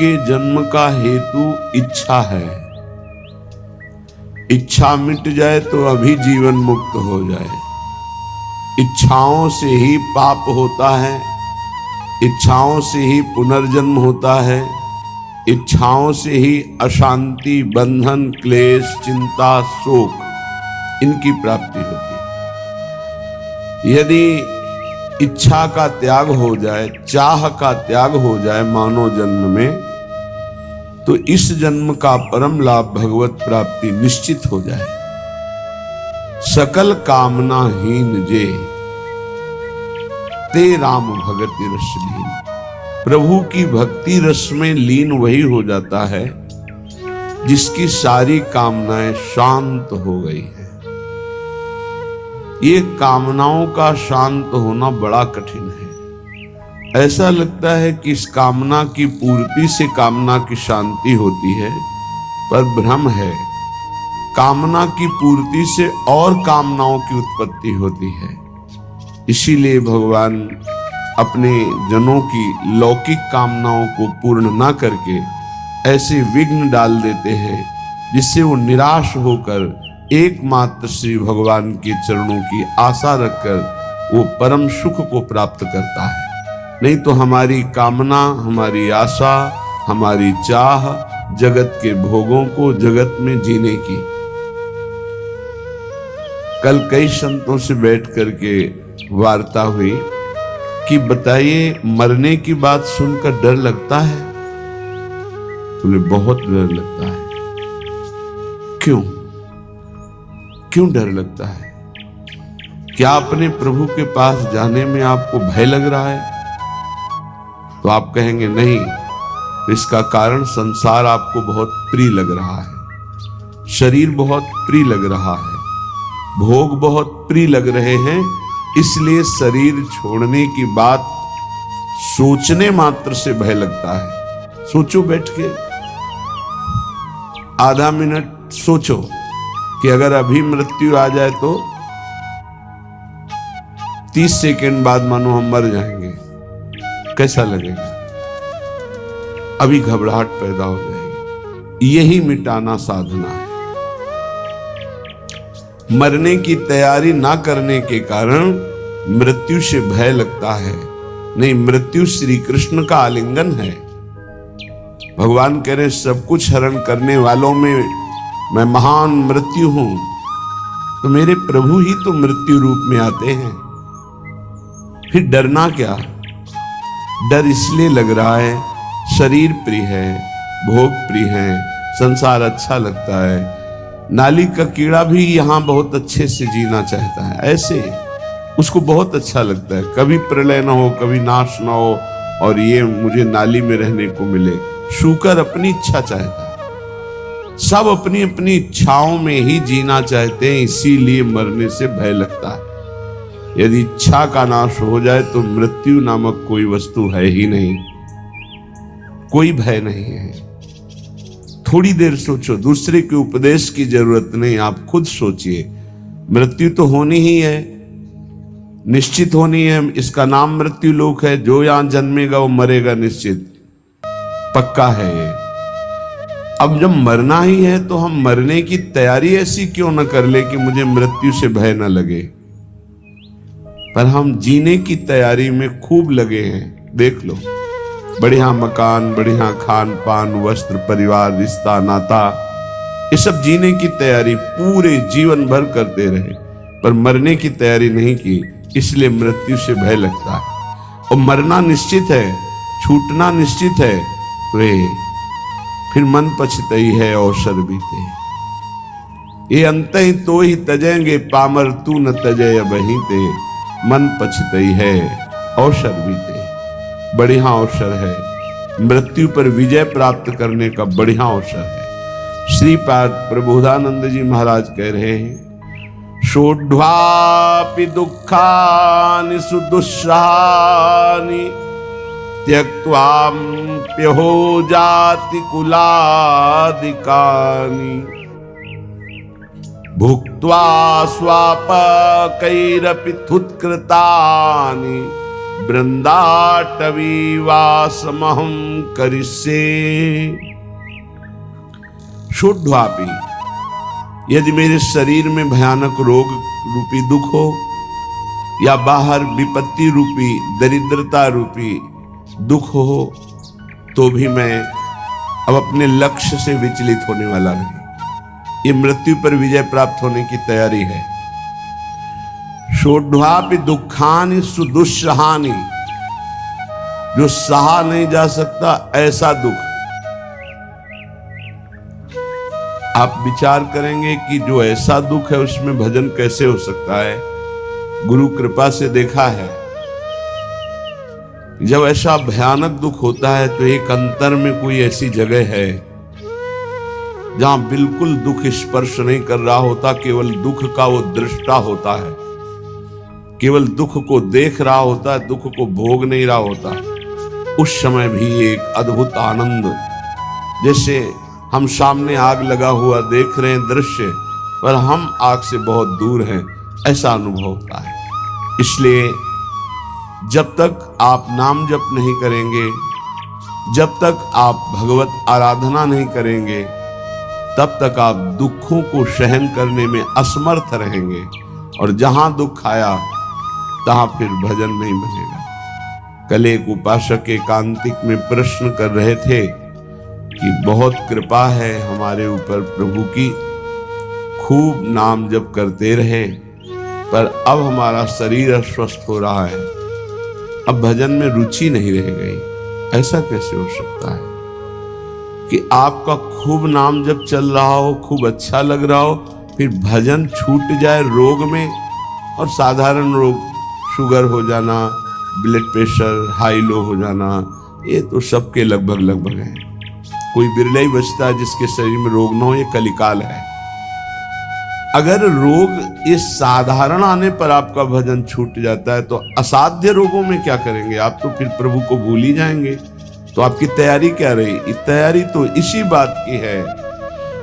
के जन्म का हेतु इच्छा है। इच्छा मिट जाए तो अभी जीवन मुक्त हो जाए। इच्छाओं से ही पाप होता है, इच्छाओं से ही पुनर्जन्म होता है, इच्छाओं से ही अशांति, बंधन, क्लेश, चिंता, शोक इनकी प्राप्ति होती है। यदि इच्छा का त्याग हो जाए, चाह का त्याग हो जाए मानव जन्म में, तो इस जन्म का परम लाभ भगवत प्राप्ति निश्चित हो जाए। सकल कामनाहीन जे ते राम भगति रस लीन। प्रभु की भक्ति रस में लीन वही हो जाता है जिसकी सारी कामनाएं शांत हो गई है। ये कामनाओं का शांत होना बड़ा कठिन है। ऐसा लगता है कि इस कामना की पूर्ति से कामना की शांति होती है, पर भ्रम है। कामना की पूर्ति से और कामनाओं की उत्पत्ति होती है। इसीलिए भगवान अपने जनों की लौकिक कामनाओं को पूर्ण ना करके ऐसे विघ्न डाल देते हैं जिससे वो निराश होकर एकमात्र श्री भगवान के चरणों की आशा रखकर वो परम सुख को प्राप्त करता है। नहीं तो हमारी कामना, हमारी आशा, हमारी चाह जगत के भोगों को, जगत में जीने की। कल कई संतों से बैठ करके वार्ता हुई कि बताइए, मरने की बात सुनकर डर लगता है? बोले बहुत डर लगता है। क्यों डर लगता है? क्या अपने प्रभु के पास जाने में आपको भय लग रहा है? तो आप कहेंगे नहीं, इसका कारण संसार आपको बहुत प्रिय लग रहा है, शरीर बहुत प्रिय लग रहा है, भोग बहुत प्रिय लग रहे हैं, इसलिए शरीर छोड़ने की बात सोचने मात्र से भय लगता है। सोचो, बैठ के आधा मिनट सोचो कि अगर अभी मृत्यु आ जाए तो 30 सेकंड बाद मानो हम मर जाएंगे, कैसा लगेगा? अभी घबराहट पैदा हो जाएगी। यही मिटाना साधना है। मरने की तैयारी ना करने के कारण मृत्यु से भय लगता है। नहीं, मृत्यु श्री कृष्ण का आलिंगन है। भगवान कह रहे सब कुछ हरण करने वालों में मैं महान मृत्यु हूं। तो मेरे प्रभु ही तो मृत्यु रूप में आते हैं, फिर डरना क्या? डर इसलिए लग रहा है शरीर प्रिय है, भोग प्रिय है, संसार अच्छा लगता है। नाली का कीड़ा भी यहाँ बहुत अच्छे से जीना चाहता है, ऐसे उसको बहुत अच्छा लगता है, कभी प्रलय ना हो, कभी नाश ना हो, और ये मुझे नाली में रहने को मिले। शूकर अपनी इच्छा चाहता है। सब अपनी अपनी इच्छाओं में ही जीना चाहते हैं, इसीलिए मरने से भय लगता है। यदि इच्छा का नाश हो जाए तो मृत्यु नामक कोई वस्तु है ही नहीं, कोई भय नहीं है। थोड़ी देर सोचो, दूसरे के उपदेश की जरूरत नहीं, आप खुद सोचिए। मृत्यु तो होनी ही है, निश्चित होनी है। इसका नाम मृत्यु लोक है। जो यहां जन्मेगा वो मरेगा, निश्चित पक्का है ये। अब जब मरना ही है तो हम मरने की तैयारी ऐसी क्यों न कर ले कि मुझे मृत्यु से भय न लगे, पर हम जीने की तैयारी में खूब लगे हैं। देख लो, बढ़िया मकान, बढ़िया खान पान, वस्त्र, परिवार, रिश्ता, नाता, ये सब जीने की तैयारी पूरे जीवन भर करते रहे, पर मरने की तैयारी नहीं की, इसलिए मृत्यु से भय लगता है। और मरना निश्चित है, छूटना निश्चित है, वे फिर मन पछतई है अवसर बीते। ये अंत ही तो ही तजेंगे पामर, तू न तजय बही ते, मन पछतई है अवसर बीते। बढ़िया अवसर है, मृत्यु पर विजय प्राप्त करने का बढ़िया अवसर है। श्रीपाद प्रबोधानंद जी महाराज कह रहे हैं, शोढ्वापि दुःखानि सुदुस्सहानि त्यक्त्वाप्यहो जाति कुलादिकानि, भुक्त्वा स्वापकैरपि थुत्कृतानि वृंदाटवी वासमहं करिष्ये। शुद्ध्वापि, यदि मेरे शरीर में भयानक रोग रूपी दुख हो या बाहर विपत्ति रूपी दरिद्रता रूपी दुख हो, तो भी मैं अब अपने लक्ष्य से विचलित होने वाला नहीं। ये मृत्यु पर विजय प्राप्त होने की तैयारी है। शोढ्वापि दुखानि सुदुस्सहानि, जो सहा नहीं जा सकता ऐसा दुख। आप विचार करेंगे कि जो ऐसा दुख है उसमें भजन कैसे हो सकता है। गुरु कृपा से देखा है, जब ऐसा भयानक दुख होता है तो एक अंतर में कोई ऐसी जगह है जहां बिल्कुल दुख स्पर्श नहीं कर रहा होता, केवल दुख का वो दृष्टा होता है, केवल दुख को देख रहा होता है, दुख को भोग नहीं रहा होता। उस समय भी एक अद्भुत आनंद, जैसे हम सामने आग लगा हुआ देख रहे हैं दृश्य, पर हम आग से बहुत दूर हैं, ऐसा अनुभव होता है। इसलिए जब तक आप नाम जप नहीं करेंगे, जब तक आप भगवत आराधना नहीं करेंगे, तब तक आप दुखों को सहन करने में असमर्थ रहेंगे, और जहां दुख आया तहां फिर भजन नहीं बनेगा। कल एक उपासक एकांतिक में प्रश्न कर रहे थे कि बहुत कृपा है हमारे ऊपर प्रभु की, खूब नाम जप करते रहे, पर अब हमारा शरीर अस्वस्थ हो रहा है, अब भजन में रुचि नहीं रह गई। ऐसा कैसे हो सकता है कि आपका खूब नाम जब चल रहा हो, खूब अच्छा लग रहा हो, फिर भजन छूट जाए रोग में? और साधारण रोग, शुगर हो जाना, ब्लड प्रेशर हाई लो हो जाना, ये तो सबके लगभग है। कोई बिरला ही बचता है जिसके शरीर में रोग ना हो, ये कलिकाल है। अगर रोग इस साधारण आने पर आपका भजन छूट जाता है, तो असाध्य रोगों में क्या करेंगे? आप तो फिर प्रभु को भूल ही जाएंगे। तो आपकी तैयारी क्या रही? तैयारी तो इसी बात की है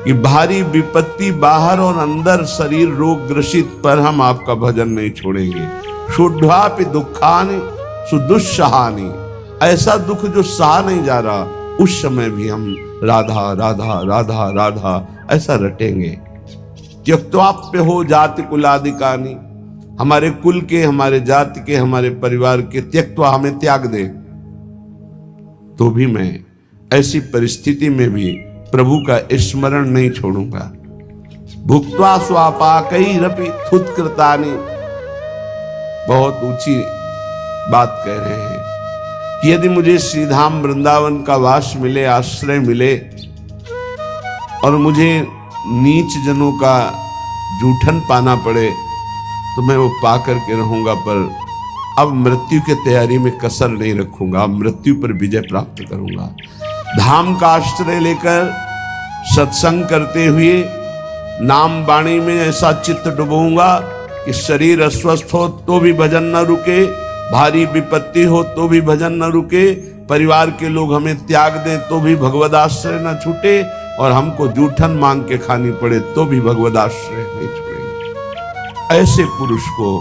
कि भारी विपत्ति बाहर और अंदर शरीर रोग ग्रसित पर हम आपका भजन नहीं छोड़ेंगे। शुद्ध्वापि दुखानि सुदुस्सहानि, ऐसा दुख जो सहा नहीं जा रहा, उस समय भी हम राधा राधा राधा राधा ऐसा रटेंगे। त्यक्त्वाप्य हो जाति कुलादिकानि, हमारे कुल के, हमारे जाति के, हमारे परिवार के त्यक्त्वा, हमें त्याग दे, तो भी मैं ऐसी परिस्थिति में भी प्रभु का स्मरण नहीं छोड़ूंगा। भुक्त्वा स्वापाकैरपि थुत्कृतानि, बहुत ऊंची बात कह रहे हैं कि यदि मुझे श्रीधाम वृंदावन का वास मिले, आश्रय मिले, और मुझे नीच जनों का जूठन पाना पड़े, तो मैं वो पा करके रहूंगा, पर अब मृत्यु के तैयारी में कसर नहीं रखूंगा, मृत्यु पर विजय प्राप्त करूंगा। धाम का आश्रय लेकर सत्संग करते हुए नाम वाणी में ऐसा चित्त डुबोऊंगा कि शरीर अस्वस्थ हो तो भी भजन न रुके, भारी विपत्ति हो तो भी भजन न रुके, परिवार के लोग हमें त्याग दें तो भी भगवद आश्रय न छूटे, और हमको जूठन मांग के खानी पड़े तो भी भगवद आश्रय नहीं छोड़ेंगे। ऐसे पुरुष को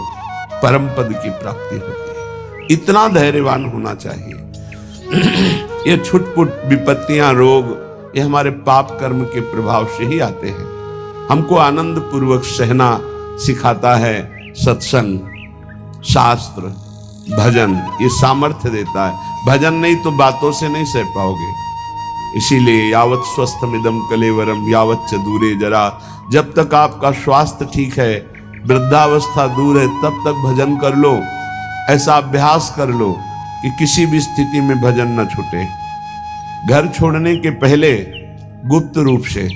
परम पद की प्राप्ति होती है। इतना धैर्यवान होना चाहिए। ये छुटपुट विपत्तियां, रोग, ये हमारे पाप कर्म के प्रभाव से ही आते हैं। हमको आनंद पूर्वक सहना सिखाता है सत्संग, शास्त्र, भजन, ये सामर्थ्य देता है। भजन नहीं तो बातों से नहीं सह पाओगे। इसीलिए यावत स्वस्थमिदं कलेवरम यावत च दूरे जरा, जब तक आपका स्वास्थ्य ठीक है, वृद्धावस्था दूर है, तब तक भजन कर लो। ऐसा अभ्यास कर लो कि किसी भी स्थिति में भजन न छूटे। घर छोड़ने के पहले गुप्त रूप से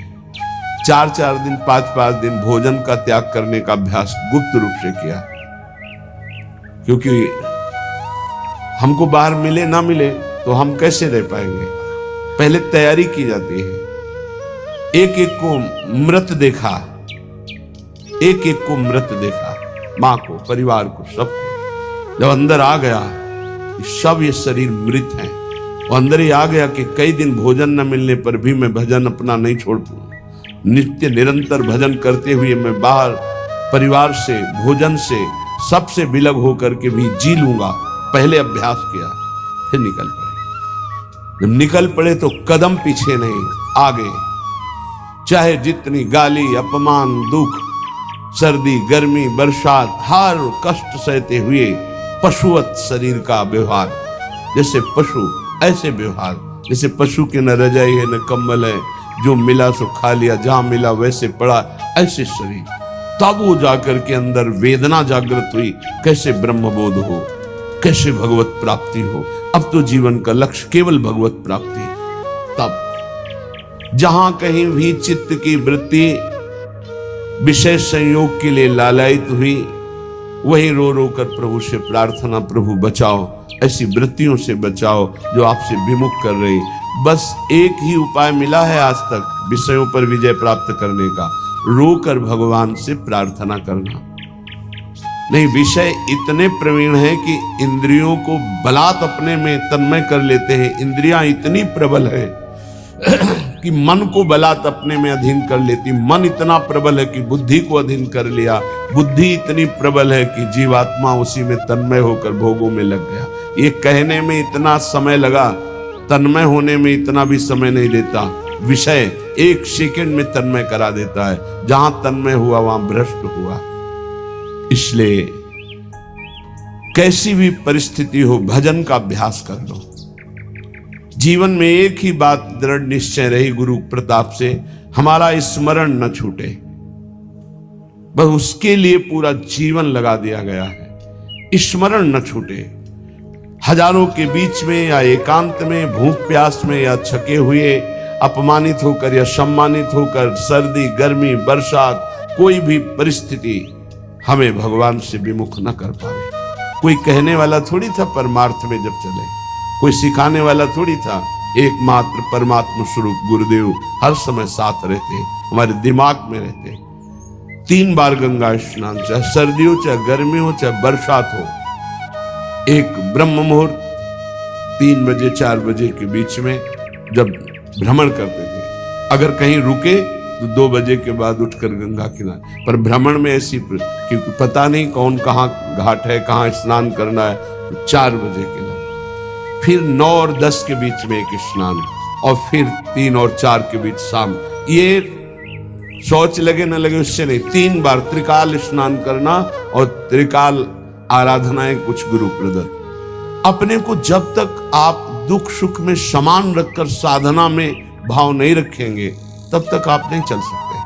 4-4 दिन, 5-5 दिन भोजन का त्याग करने का अभ्यास गुप्त रूप से किया, क्योंकि हमको बाहर मिले ना मिले तो हम कैसे रह पाएंगे। पहले तैयारी की जाती है। एक एक को मृत देखा, एक एक को मृत देखा, माँ को, परिवार को, सबको। जब अंदर आ गया सब ये शरीर मृत हैं, और अंदर ही आ गया कि कई दिन भोजन न मिलने पर भी मैं भजन अपना नहीं छोड़ पाऊँ। नित्य निरंतर भजन करते हुए मैं बाहर परिवार से, भोजन से, सबसे विलग होकर के भी जी लूंगा, पहले अभ्यास किया, फिर निकल पड़े। जब निकल पड़े तो कदम पीछे नहीं, आगे। चाहे जितनी गाली, अपमान, दुख, सर्दी, गर्मी, बरसात, हर कष्ट सहते हुए पशुवत शरीर का व्यवहार, जैसे पशु ऐसे व्यवहार, जैसे पशु के न रजाई है न कंबल है, जो मिला सो खा लिया, जहां मिला वैसे पड़ा, ऐसे शरीर। तब वो जाकर के अंदर वेदना जागृत हुई, कैसे ब्रह्मबोध हो, कैसे भगवत प्राप्ति हो। अब तो जीवन का लक्ष्य केवल भगवत प्राप्ति। तब जहां कहीं भी चित्त की वृत्ति विषय संयोग के लिए लालायित हुई, वही रो रो कर प्रभु से प्रार्थना, प्रभु बचाओ, ऐसी वृत्तियों से बचाओ जो आपसे विमुख कर रही। बस एक ही उपाय मिला है आज तक विषयों पर विजय प्राप्त करने का, रोकर भगवान से प्रार्थना करना। नहीं, विषय इतने प्रवीण हैं कि इंद्रियों को बलात् अपने में तन्मय कर लेते हैं। इंद्रियां इतनी प्रबल है कि मन को बलात् अपने में अधीन कर लेती। मन इतना प्रबल है कि बुद्धि को अधीन कर लिया। बुद्धि इतनी प्रबल है कि जीवात्मा उसी में तन्मय होकर भोगों में लग गया। ये कहने में इतना समय लगा, तन्मय होने में इतना भी समय नहीं लेता। विषय एक सेकंड में तन्मय करा देता है। जहां तन्मय हुआ वहां भ्रष्ट हुआ। इसलिए कैसी भी परिस्थिति हो, भजन का अभ्यास कर लो। जीवन में एक ही बात दृढ़ निश्चय रही गुरु प्रताप से, हमारा स्मरण न छूटे। बस उसके लिए पूरा जीवन लगा दिया गया है, स्मरण न छूटे। हजारों के बीच में या एकांत में, भूख प्यास में या छके हुए, अपमानित होकर या सम्मानित होकर, सर्दी, गर्मी, बरसात, कोई भी परिस्थिति हमें भगवान से विमुख न कर पावे। कोई कहने वाला थोड़ी था परमार्थ में जब चले, कोई सिखाने वाला थोड़ी था। एकमात्र परमात्मा स्वरूप गुरुदेव हर समय साथ रहते, हमारे दिमाग में रहते। 3 बार गंगा स्नान, चाहे सर्दी हो, चाहे गर्मी हो, चाहे बरसात हो। एक ब्रह्म मुहूर्त 3 बजे 4 बजे के बीच में जब भ्रमण करते थे, अगर कहीं रुके तो 2 बजे के बाद उठकर गंगा किनारे। पर भ्रमण में ऐसी, क्योंकि पता नहीं कौन कहाँ घाट है, कहाँ स्नान करना है, तो 4 बजे के लिए, फिर 9 और 10 के बीच में एक स्नान, और फिर 3 और 4 के बीच शाम। ये शौच लगे न लगे उससे नहीं, 3 बार त्रिकाल स्नान करना और त्रिकाल आराधनाएं कुछ गुरु प्रदत्त। अपने को जब तक आप दुख सुख में समान रखकर साधना में भाव नहीं रखेंगे, तब तक आप नहीं चल सकते।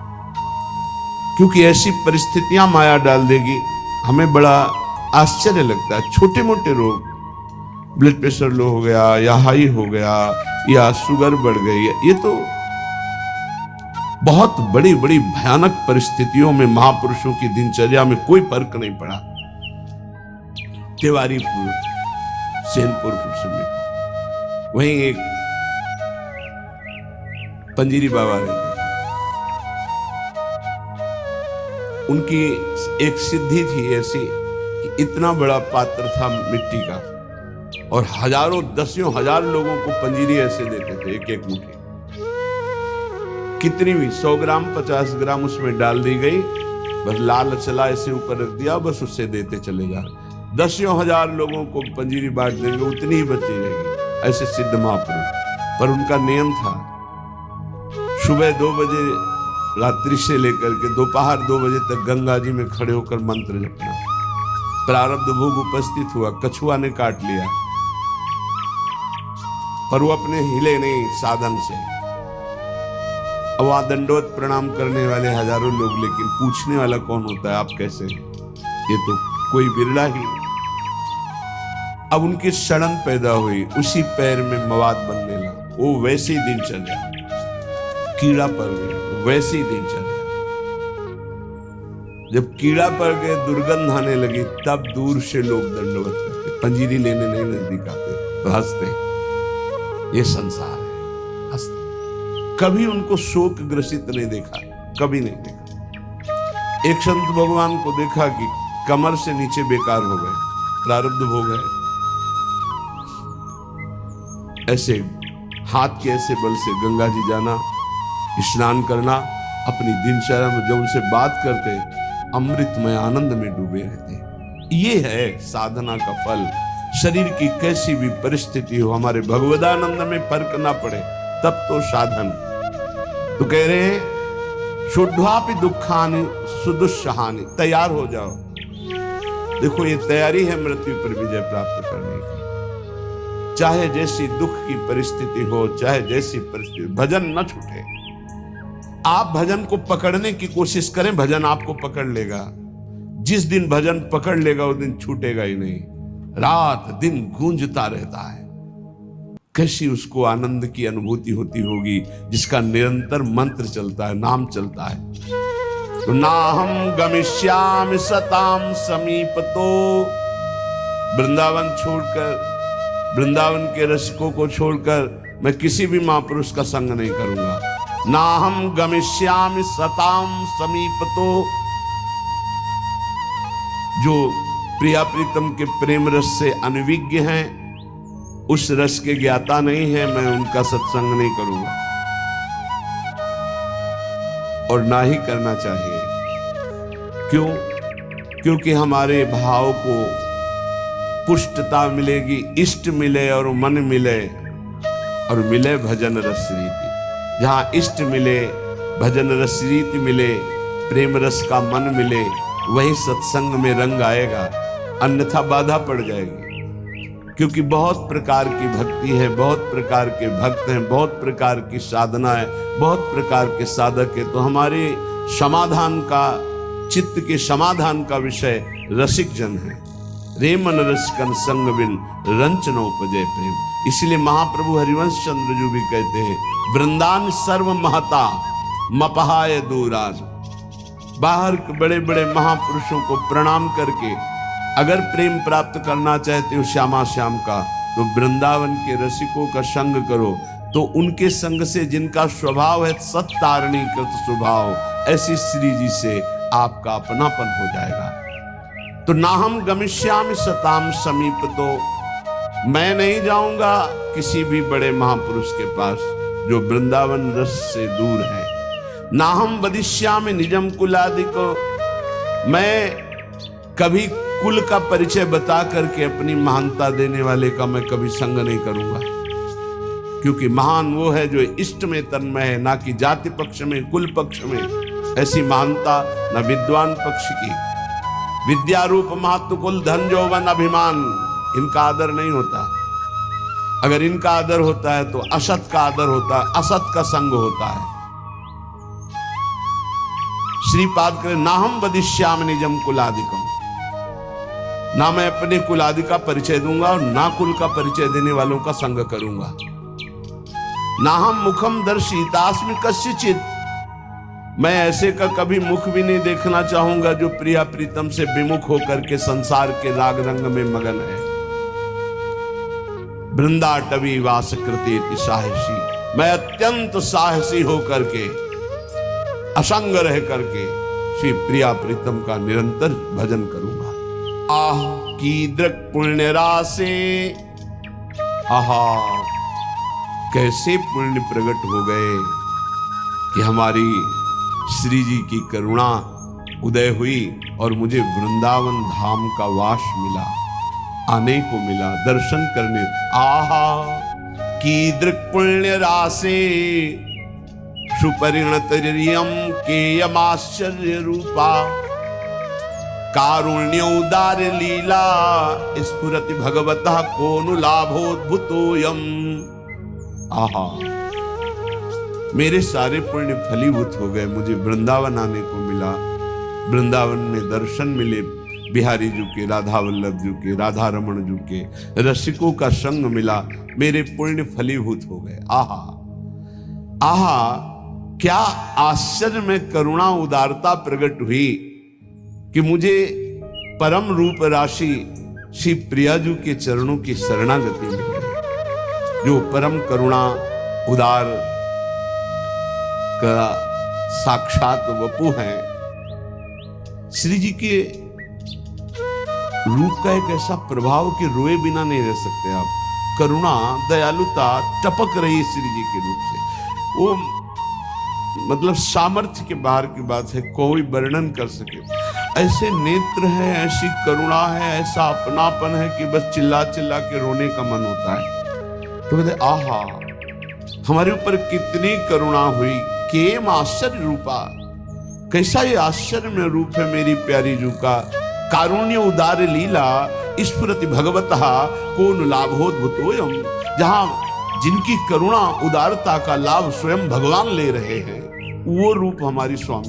क्योंकि ऐसी परिस्थितियां माया डाल देगी। हमें बड़ा आश्चर्य लगता है, छोटे मोटे रोग, ब्लड प्रेशर लो हो गया या हाई हो गया या शुगर बढ़ गई, ये तो बहुत बड़ी बड़ी भयानक परिस्थितियों में महापुरुषों की दिनचर्या में कोई फर्क नहीं पड़ा। तिवारीपुर, सेनपुर समय वहीं एक पंजीरी बाबा रहते, उनकी एक सिद्धि थी ऐसी कि इतना बड़ा पात्र था मिट्टी का, और हजारों दसियों हजार लोगों को पंजीरी ऐसे देते थे, एक एक मुट्ठी, कितनी भी 100 ग्राम 50 ग्राम उसमें डाल दी गई, बस लाल चला ऐसे ऊपर रख दिया, बस उससे देते चले जा रहे। दसियों हजार लोगों को पंजीरी बांट देंगे, उतनी ही बची रहेगी। ऐसे सिद्ध महापुरुष। पर उनका नियम था, सुबह 2 बजे रात्रि से लेकर के दोपहर 2 बजे तक गंगा जी में खड़े होकर मंत्र जपना। प्रारब्ध भोग उपस्थित हुआ, कछुआ ने काट लिया, पर वो अपने हिले नहीं साधन से। अब वहां दंडवत प्रणाम करने वाले हजारों लोग, लेकिन पूछने वाला कौन होता है, आप कैसे हैं? ये तो कोई बिरला ही। अब उनकी सड़न पैदा हुई, उसी पैर में मवाद बनने लगा। वो वैसे ही दिनचर्या, कीड़ा पड़ गया, वैसे ही दिनचर्या। जब कीड़ा पड़ गए, दुर्गंध आने लगी, तब दूर से लोग दंडवत करते, पंजीरी लेने नहीं नजदीक आते, तो हंसते। ये संसार है, हंसते। कभी उनको शोक ग्रसित नहीं देखा, कभी नहीं देखा। एक संत भगवान को देखा कि कमर से नीचे बेकार हो गए, प्रारब्ध भोग है। ऐसे हाथ के ऐसे बल से गंगा जी जाना, स्नान करना, अपनी दिनचर्या में जब उनसे बात करते, अमृतमय आनंद में डूबे रहते। ये है साधना का फल। शरीर की कैसी भी परिस्थिति हो, हमारे भगवदानंद में फर्क ना पड़े, तब तो साधन। तो कह रहे हैं शुद्धापि दुखानि सुदुस्सहानि, तैयार हो जाओ। देखो ये तैयारी है मृत्यु पर विजय प्राप्त करने की। चाहे जैसी दुख की परिस्थिति हो, चाहे जैसी परिस्थिति, भजन न छूटे। आप भजन को पकड़ने की कोशिश करें, भजन आपको पकड़ लेगा। जिस दिन भजन पकड़ लेगा उस दिन छूटेगा ही नहीं, रात दिन गूंजता रहता है। कैसी उसको आनंद की अनुभूति होती होगी जिसका निरंतर मंत्र चलता है, नाम चलता है। तो नाहम गमिष्यामि सताम समीपतो, वृंदावन छोड़कर, वृंदावन के रसिकों को छोड़कर मैं किसी भी महापुरुष का संग नहीं करूंगा। नाहम गमिष्यामि सताम समीपतो, जो प्रिया प्रीतम के प्रेम रस से अनविज्ञ हैं, उस रस के ज्ञाता नहीं है, मैं उनका सत्संग नहीं करूंगा और ना ही करना चाहिए। क्यों? क्योंकि हमारे भाव को पुष्टता मिलेगी, इष्ट मिले और मन मिले, और मिले भजन रस रीति। जहां इष्ट मिले, भजन रस रीति मिले, प्रेम रस का मन मिले, वही सत्संग में रंग आएगा, अन्यथा बाधा पड़ जाएगी। क्योंकि बहुत प्रकार की भक्ति है, बहुत प्रकार के भक्त हैं, बहुत प्रकार की साधना है, बहुत प्रकार के साधक है। तो हमारे समाधान का, चित्त के समाधान का विषय रसिक जन है। रे मन रसिकन संग बिन रंच न उपजय प्रेम। इसलिए महाप्रभु हरिवंश चंद्र जी भी कहते हैं, वृंदान सर्व महता मपहाय दूरान। बाहर के बड़े बड़े महापुरुषों को प्रणाम करके अगर प्रेम प्राप्त करना चाहते हो श्यामा श्याम का, तो वृंदावन के रसिकों का संग करो। तो उनके संग से, जिनका स्वभाव है सत्तारणी कृत स्वभाव, ऐसी श्री जी से आपका अपनापन हो जाएगा। तो नाहम गमिष्यामि सताम समीपतो, मैं नहीं जाऊंगा किसी भी बड़े महापुरुष के पास जो वृंदावन रस से दूर है। नाहम वदिष्यामि निजम कुलादिको, मैं कभी कुल का परिचय बता करके अपनी महानता देने वाले का मैं कभी संग नहीं करूंगा। क्योंकि महान वो है जो इष्ट में तन्मय है, ना कि जाति पक्ष में, कुल पक्ष में। ऐसी महानता न विद्वान पक्ष की। विद्या रूप महत्व कुल धन जौवन अभिमान, इनका आदर नहीं होता। अगर इनका आदर होता है तो असत का आदर होता है, असत का संग होता है। श्रीपाद करे नाहम वदिष्यामि निजम कुलादिकम, ना मैं अपने कुलादि का परिचय दूंगा और ना कुल का परिचय देने वालों का संग करूंगा। नाहम मुखम दर्शितास्मि कस्यचित्, मैं ऐसे का कभी मुख भी नहीं देखना चाहूंगा जो प्रिया प्रीतम से विमुख होकर के संसार के राग रंग में मगन है। वृंदाटवी वास कृतेति साहसी, मैं अत्यंत साहसी होकर के, असंग रह करके श्री प्रिया प्रीतम का निरंतर भजन करूंगा। आह कीदृक् पुण्य राशे, आहा कैसे पुण्य प्रकट हो गए कि हमारी श्री जी की करुणा उदय हुई और मुझे वृंदावन धाम का वास मिला, आने को मिला, दर्शन करने। आहा कीदृक् पुण्य राशे सुपरिणतरियम केयमाश्चर्य रूपा, कारुण्योदार लीला स्फुरति भगवतः कोनु लाभोद्भुतोयम। आहा मेरे सारे पुण्य फलीभूत हो गए, मुझे वृंदावन आने को मिला, वृंदावन में दर्शन मिले, बिहारी जी के, राधा वल्लभ जी के, राधा रमण जी के, रसिकों का संग मिला, मेरे पुण्य फलीभूत हो गए। आहा आहा क्या आश्चर्य में करुणा उदारता प्रकट हुई कि मुझे परम रूप राशि श्री प्रिया जी के चरणों की शरणागति मिली, जो परम करुणा उदार का साक्षात वपु है। श्री जी के रूप का एक ऐसा प्रभाव कि रोए बिना नहीं रह सकते आप। करुणा दयालुता टपक रही श्री जी के रूप से, वो मतलब सामर्थ्य के बाहर की बात है, कोई वर्णन कर सके। ऐसे नेत्र है, ऐसी करुणा है, ऐसा अपनापन है कि बस चिल्ला चिल्ला के रोने का मन होता है। तो कहते आहा, हमारे ऊपर कितनी करुणा हुई, केम आश्चर्य रूपा, कैसा ये आश्चर्य में रूप है मेरी प्यारी जू का। कारुण्य उदार लीला स्फुरति भगवतः कौन लाभोद्भुतोयम, जहां जिनकी करुणा उदारता का लाभ स्वयं भगवान ले रहे हैं, वो रूप हमारी स्वामी